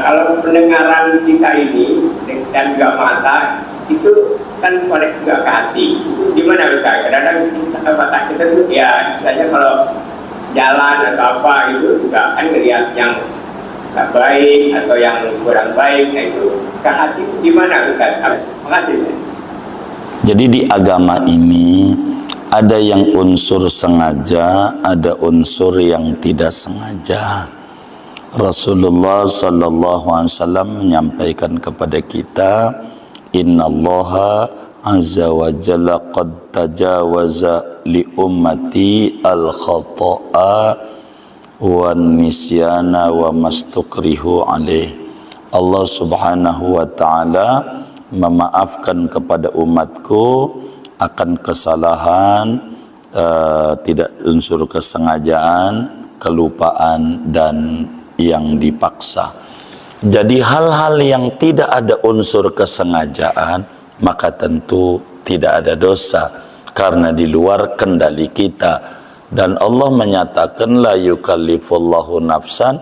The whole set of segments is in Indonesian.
kalau pendengaran kita ini dan juga mata itu kan connect juga ke hati. Itu gimana bisa? Kadang-kadang mata kita tuh ya istilahnya kalau jalan atau apa itu juga kan ngelihat yang nggak baik atau yang kurang baik. Nah itu ke hati itu gimana Ustaz? Makasih. Jadi di agama ini ada yang unsur sengaja, ada unsur yang tidak sengaja. Rasulullah sallallahu alaihi wasallam menyampaikan kepada kita, innallaha azza wa jalla qad tajawaza li ummati al khata'a wan nisyana wa mastukrihu alaih. Allah subhanahu wa ta'ala memaafkan kepada umatku akan kesalahan, tidak unsur kesengajaan, kelupaan dan yang dipaksa. Jadi hal-hal yang tidak ada unsur kesengajaan maka tentu tidak ada dosa karena di luar kendali kita. Dan Allah menyatakan la yukallifullahu nafsan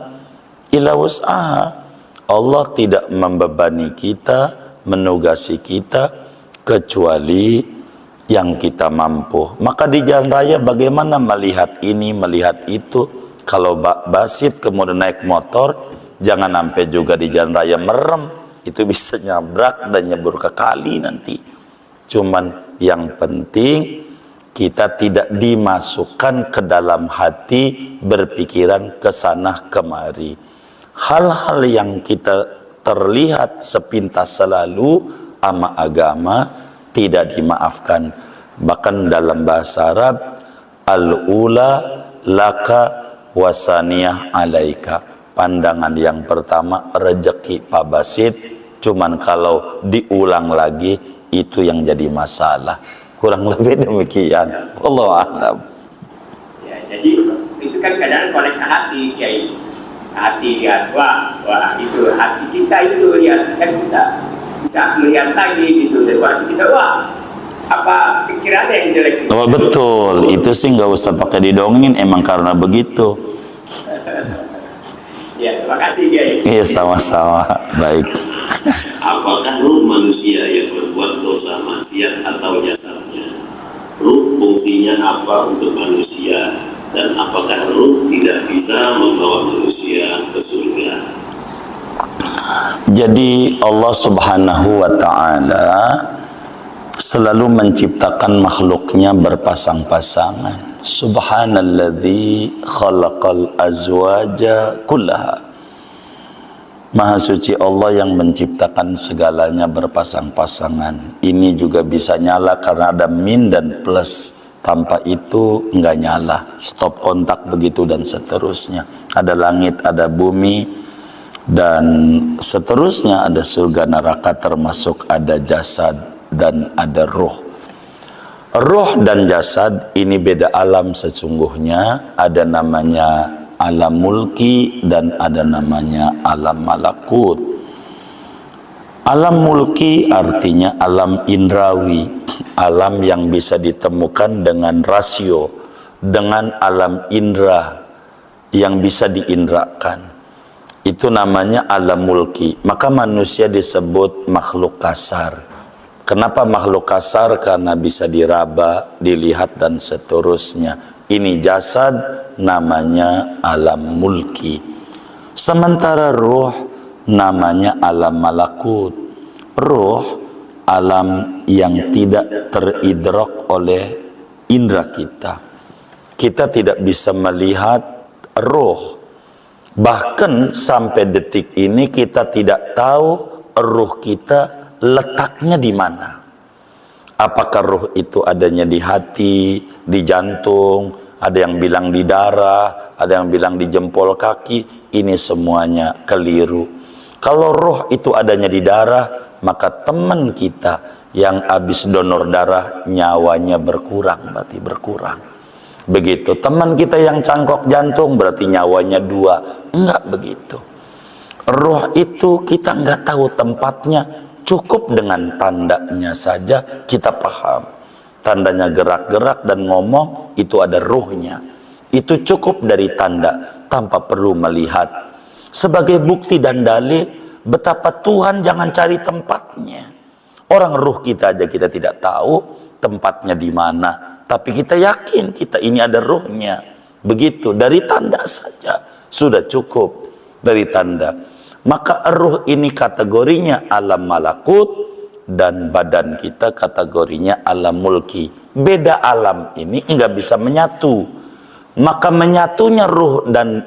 illa wus'aha. Allah tidak membebani kita, menugasi kita kecuali yang kita mampu. Maka di jalan raya bagaimana melihat ini, melihat itu? Kalau basit kemudian naik motor, jangan sampai juga di jalan raya merem, itu bisa nyabrak dan nyebur ke kali nanti. Cuman yang penting kita tidak dimasukkan ke dalam hati berpikiran kesana kemari. Hal-hal yang kita terlihat sepintas selalu ama agama tidak dimaafkan. Bahkan dalam bahasa Arab, al-ula laka wasaniyah alaika. Pandangan yang pertama rezeki Pak Basit, cuman kalau diulang lagi itu yang jadi masalah. Kurang lebih demikian. Wallahu a'lam. Ya, jadi itu kan kadang connect ke hati, Kiai. Hati ya, wah itu hati kita itu ya kan kita bisa melihat lagi gitu. Dan waktu kita wah apa pikirannya yang jelek. Oh betul, itu sih nggak usah pakai didongengin, emang karena begitu. Ya, terima kasih Kiai. Iya sama-sama, baik. Apakah ruh manusia yang berbuat dosa maksiat atau jasadnya? Ruh fungsinya apa untuk manusia? Dan apakah ruh tidak bisa membawa manusia ke surga? Jadi Allah subhanahu wa ta'ala selalu menciptakan makhluknya berpasang-pasangan. Subhanalladzi khalaqal azwaja kullaha. Maha suci Allah yang menciptakan segalanya berpasang-pasangan. Ini juga bisa nyala karena ada min dan plus. Tanpa itu enggak nyala, stop kontak begitu dan seterusnya. Ada langit, ada bumi dan seterusnya, ada surga neraka, termasuk ada jasad dan ada ruh. Ruh dan jasad ini beda alam sesungguhnya. Ada namanya alam mulki dan ada namanya alam malakut. Alam mulki artinya alam indrawi, alam yang bisa ditemukan dengan rasio, dengan alam indra yang bisa diindrakan. Itu namanya alam mulki. Maka manusia disebut makhluk kasar. Kenapa makhluk kasar? Karena bisa diraba, dilihat dan seterusnya. Ini jasad, namanya alam mulki. Sementara ruh namanya alam malakut. Ruh alam yang tidak teridrak oleh indera kita. Kita tidak bisa melihat ruh. Bahkan sampai detik ini kita tidak tahu ruh kita letaknya di mana. Apakah ruh itu adanya di hati, di jantung, ada yang bilang di darah, ada yang bilang di jempol kaki. Ini semuanya keliru. Kalau roh itu adanya di darah, maka teman kita yang habis donor darah nyawanya berkurang, berarti berkurang. Begitu. Teman kita yang cangkok jantung berarti nyawanya 2. Enggak begitu. Roh itu kita enggak tahu tempatnya, cukup dengan tandanya saja kita paham. Tandanya gerak-gerak dan ngomong, itu ada ruhnya. Itu cukup dari tanda, tanpa perlu melihat. sebagai bukti dan dalil betapa Tuhan jangan cari tempatnya. Orang ruh kita aja kita tidak tahu tempatnya di mana, tapi kita yakin kita ini ada ruhnya. Begitu, dari tanda saja sudah cukup, dari tanda. Maka ruh ini kategorinya alam malakut, dan badan kita kategorinya alam mulki. Beda alam ini enggak bisa menyatu. Maka menyatunya ruh dan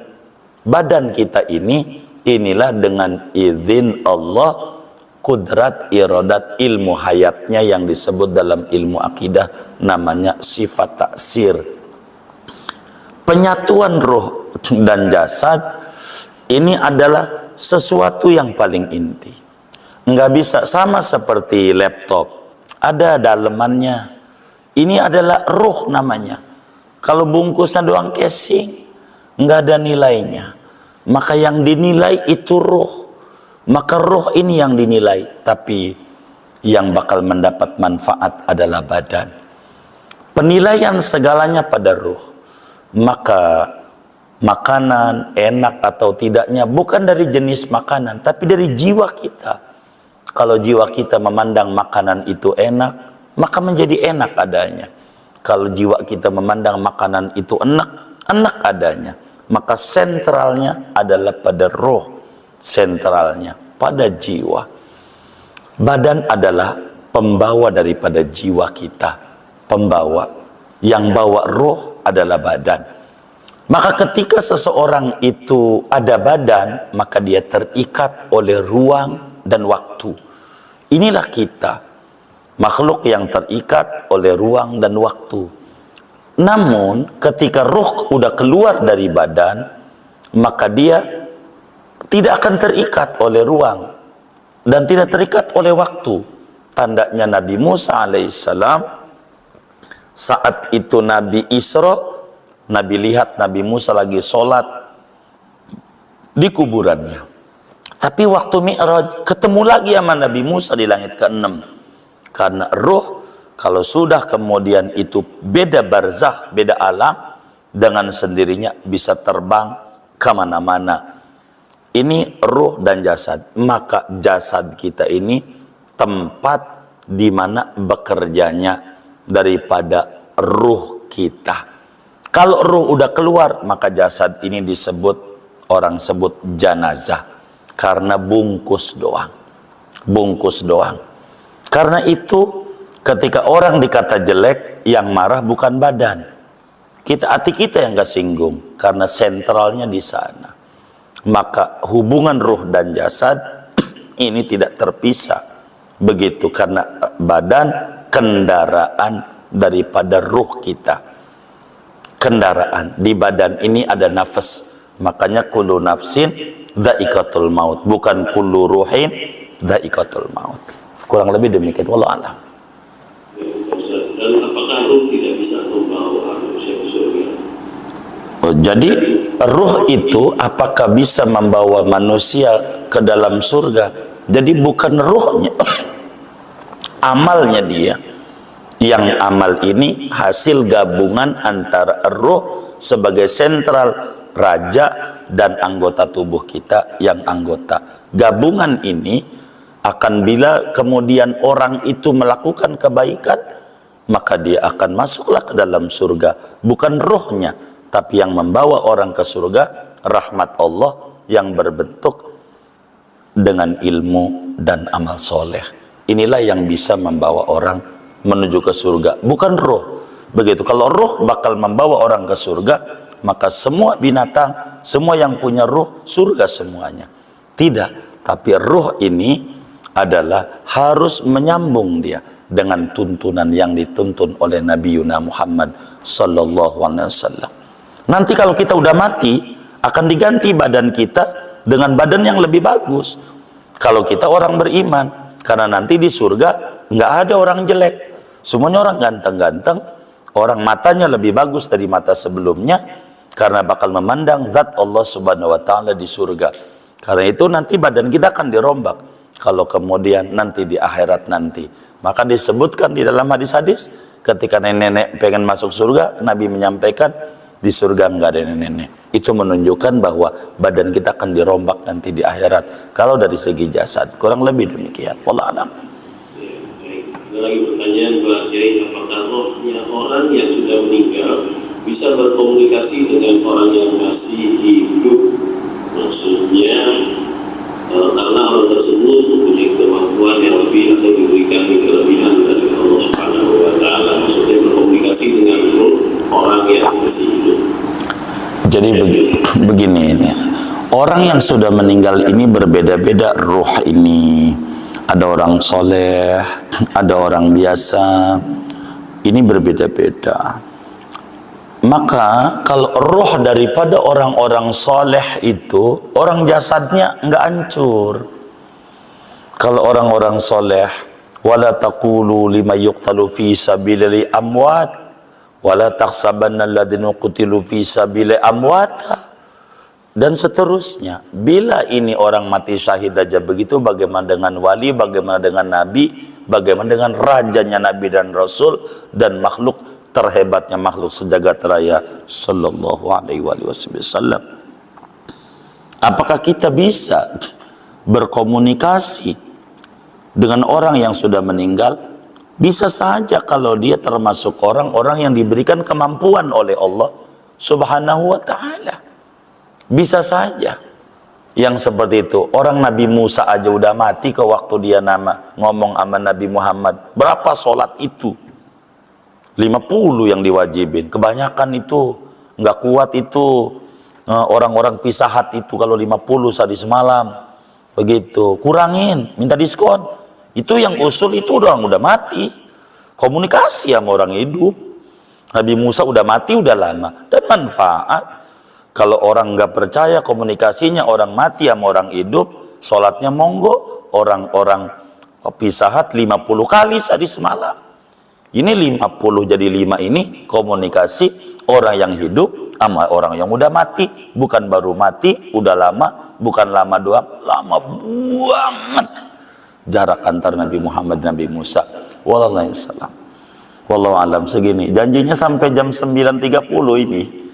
badan kita ini, inilah dengan izin Allah, kudrat, iradat, ilmu hayatnya yang disebut dalam ilmu akidah namanya sifat taksir. Penyatuan ruh dan jasad ini adalah sesuatu yang paling inti. Nggak bisa sama seperti laptop, ada dalemannya. Ini adalah ruh namanya. Kalau bungkusnya doang casing, nggak ada nilainya. Maka yang dinilai itu ruh. Maka ruh ini yang dinilai, tapi yang bakal mendapat manfaat adalah badan. Penilaian segalanya pada ruh. Maka makanan enak atau tidaknya bukan dari jenis makanan, tapi dari jiwa kita. Kalau jiwa kita memandang makanan itu enak, maka menjadi enak adanya. Kalau jiwa kita memandang makanan itu enak, enak adanya. Maka sentralnya adalah pada ruh. Sentralnya pada jiwa. Badan adalah pembawa daripada jiwa kita, pembawa. Yang bawa ruh adalah badan. Maka ketika seseorang itu ada badan, maka dia terikat oleh ruang dan waktu. Inilah kita, makhluk yang terikat oleh ruang dan waktu. Namun ketika ruh udah keluar dari badan, maka dia tidak akan terikat oleh ruang dan tidak terikat oleh waktu. Tandanya Nabi Musa alaihissalam, saat itu Nabi Isra, Nabi lihat Nabi Musa lagi sholat di kuburannya. Tapi waktu Mi'raj ketemu lagi sama Nabi Musa di langit ke-6. Karena ruh kalau sudah kemudian itu beda barzakh, beda alam, dengan sendirinya bisa terbang kemana-mana. Ini ruh dan jasad. Maka jasad kita ini tempat di mana bekerjanya daripada ruh kita. Kalau ruh udah keluar, maka jasad ini disebut, orang sebut janazah, karena bungkus doang. Bungkus doang. Karena itu ketika orang dikata jelek, yang marah bukan badan. Hati kita yang gak singgung, karena sentralnya di sana. Maka hubungan ruh dan jasad ini tidak terpisah. Begitu, karena badan kendaraan daripada ruh kita. Kendaraan di badan ini ada nafas. Makanya kullu nafsin dha'iqatul maut, bukan kullu ruhin dha'iqatul maut. Kurang lebih demikian, wallahu a'lam. Dan apakah ruh tidak bisa membawa manusia ke surga? Jadi ruh itu apakah bisa membawa manusia ke dalam surga? Jadi bukan ruhnya, amalnya dia. Yang amal ini hasil gabungan antara ruh sebagai sentral raja dan anggota tubuh kita yang anggota. Gabungan ini akan, bila kemudian orang itu melakukan kebaikan, maka dia akan masuklah ke dalam surga. Bukan ruhnya, tapi yang membawa orang ke surga rahmat Allah yang berbentuk dengan ilmu dan amal soleh. Inilah yang bisa membawa orang menuju ke surga, bukan ruh. Begitu. Kalau ruh bakal membawa orang ke surga, maka semua binatang, semua yang punya ruh, surga semuanya. Tidak, tapi ruh ini adalah harus menyambung dia dengan tuntunan yang dituntun oleh Nabi Yuna Muhammad sallallahu alaihi wasallam. Nanti kalau kita udah mati, akan diganti badan kita dengan badan yang lebih bagus. Kalau kita orang beriman, karena nanti di surga nggak ada orang jelek, semuanya orang ganteng-ganteng, orang matanya lebih bagus dari mata sebelumnya, karena bakal memandang zat Allah subhanahu wa ta'ala di surga. Karena itu nanti badan kita akan dirombak kalau kemudian nanti di akhirat nanti. Maka disebutkan di dalam hadis-hadis, ketika nenek-nenek pengen masuk surga, Nabi menyampaikan, di surga nggak ada nenek-nenek. Itu menunjukkan bahwa badan kita akan dirombak nanti di akhirat. Kalau dari segi jasad, kurang lebih demikian. Wallahu a'lam. Baik, ada lagi pertanyaan Pak Kiai, apakah rohnya orang yang sudah meninggal bisa berkomunikasi dengan orang yang masih hidup? Maksudnya karena orang tersebut mempunyai kemampuan yang lebih atau diberikan kelebihan dari Allah Subhanahu wa taala, maksudnya berkomunikasi dengan roh orang yang masih hidup. Jadi begini ini. Orang yang sudah meninggal ini berbeda-beda ruh ini. Ada orang soleh, ada orang biasa. Ini berbeda-beda. Maka kalau roh daripada orang-orang soleh itu, orang jasadnya enggak hancur. Kalau orang-orang soleh, wala taqulu lima yuqtalu fi sabilillahi amwat, wala tahsabanna alladziina qutilu fi sabilillahi amwata, dan seterusnya. Bila ini orang mati syahid aja begitu, bagaimana dengan wali, bagaimana dengan nabi, bagaimana dengan rajanya nabi dan rasul dan makhluk terhebatnya makhluk sejagat raya sallallahu alaihi wasallam. Apakah kita bisa berkomunikasi dengan orang yang sudah meninggal? Bisa saja kalau dia termasuk orang-orang yang diberikan kemampuan oleh Allah Subhanahu wa taala. Bisa saja. Yang seperti itu. Orang Nabi Musa aja udah mati ke waktu dia ngomong sama Nabi Muhammad. Berapa sholat itu? 50 yang diwajibin. Kebanyakan itu nggak kuat itu. Orang-orang pisahat itu kalau 50 sehari semalam. Begitu. Kurangin, minta diskon. Itu yang usul itu orang udah mati. Komunikasi sama orang hidup. Nabi Musa udah mati udah lama. Dan manfaat. Kalau orang nggak percaya komunikasinya orang mati sama orang hidup, sholatnya monggo. Orang-orang pisahat 50 kali sehari semalam. Ini 50 jadi 5 ini komunikasi orang yang hidup sama orang yang udah mati. Bukan baru mati, udah lama. Bukan lama doang, lama banget jarak antar Nabi Muhammad dan Nabi Musa. Wallahu a'lam. Wallahu a'lam segini. Janjinya sampai jam 9.30 ini.